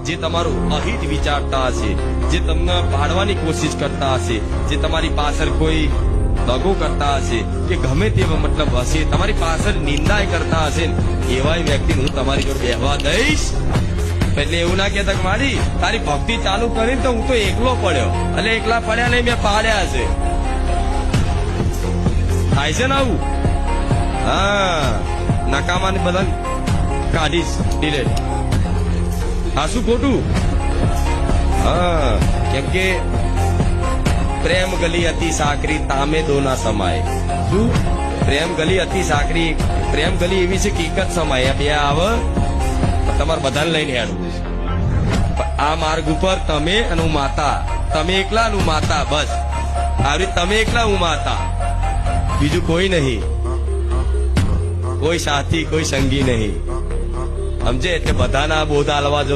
જે તમારું અહિત વિચારતા હશે, જે તમને પાડવાની કોશિશ કરતા હશે, જે તમારી પાછળ કોઈ દગો કરતા હશે કે ગમે તે મતલબ હશે, તમારી પાછળ નિંદા કરતા હશે, એવા વ્યક્તિને હું તમારી જોડે બેહવા દઈશ. એટલે એવું ના કહેતા કે મારી તારી ભક્તિ ચાલુ કરીને તો હું તો એકલો પડ્યો, એટલે એકલા પડ્યા નહીં, મેં પાડ્યા છે. થાય છે ને આવું? હા, નકામાને બધા કાઢીશ ડિલેટ. હા, શું ખોટું? હા, કેમ કે પ્રેમ ગલી અતિ સાકરી તામે દો ના સમાય. શું? પ્રેમ ગલી અતિ સાકરી, પ્રેમ ગલી એવી છે કે એક જ સમાય બે આવે, તમારે બધાને લઈને હેડવું છે. આ માર્ગ ઉપર તમે અને હું માતા, તમે એકલા અને હું માતા, બસ આવી તમે એકલા હું માતા, બીજું કોઈ નહીં, કોઈ સાથી કોઈ સંગી નહીં. સમજે? એટલે બધાના બોધ આલવા જો.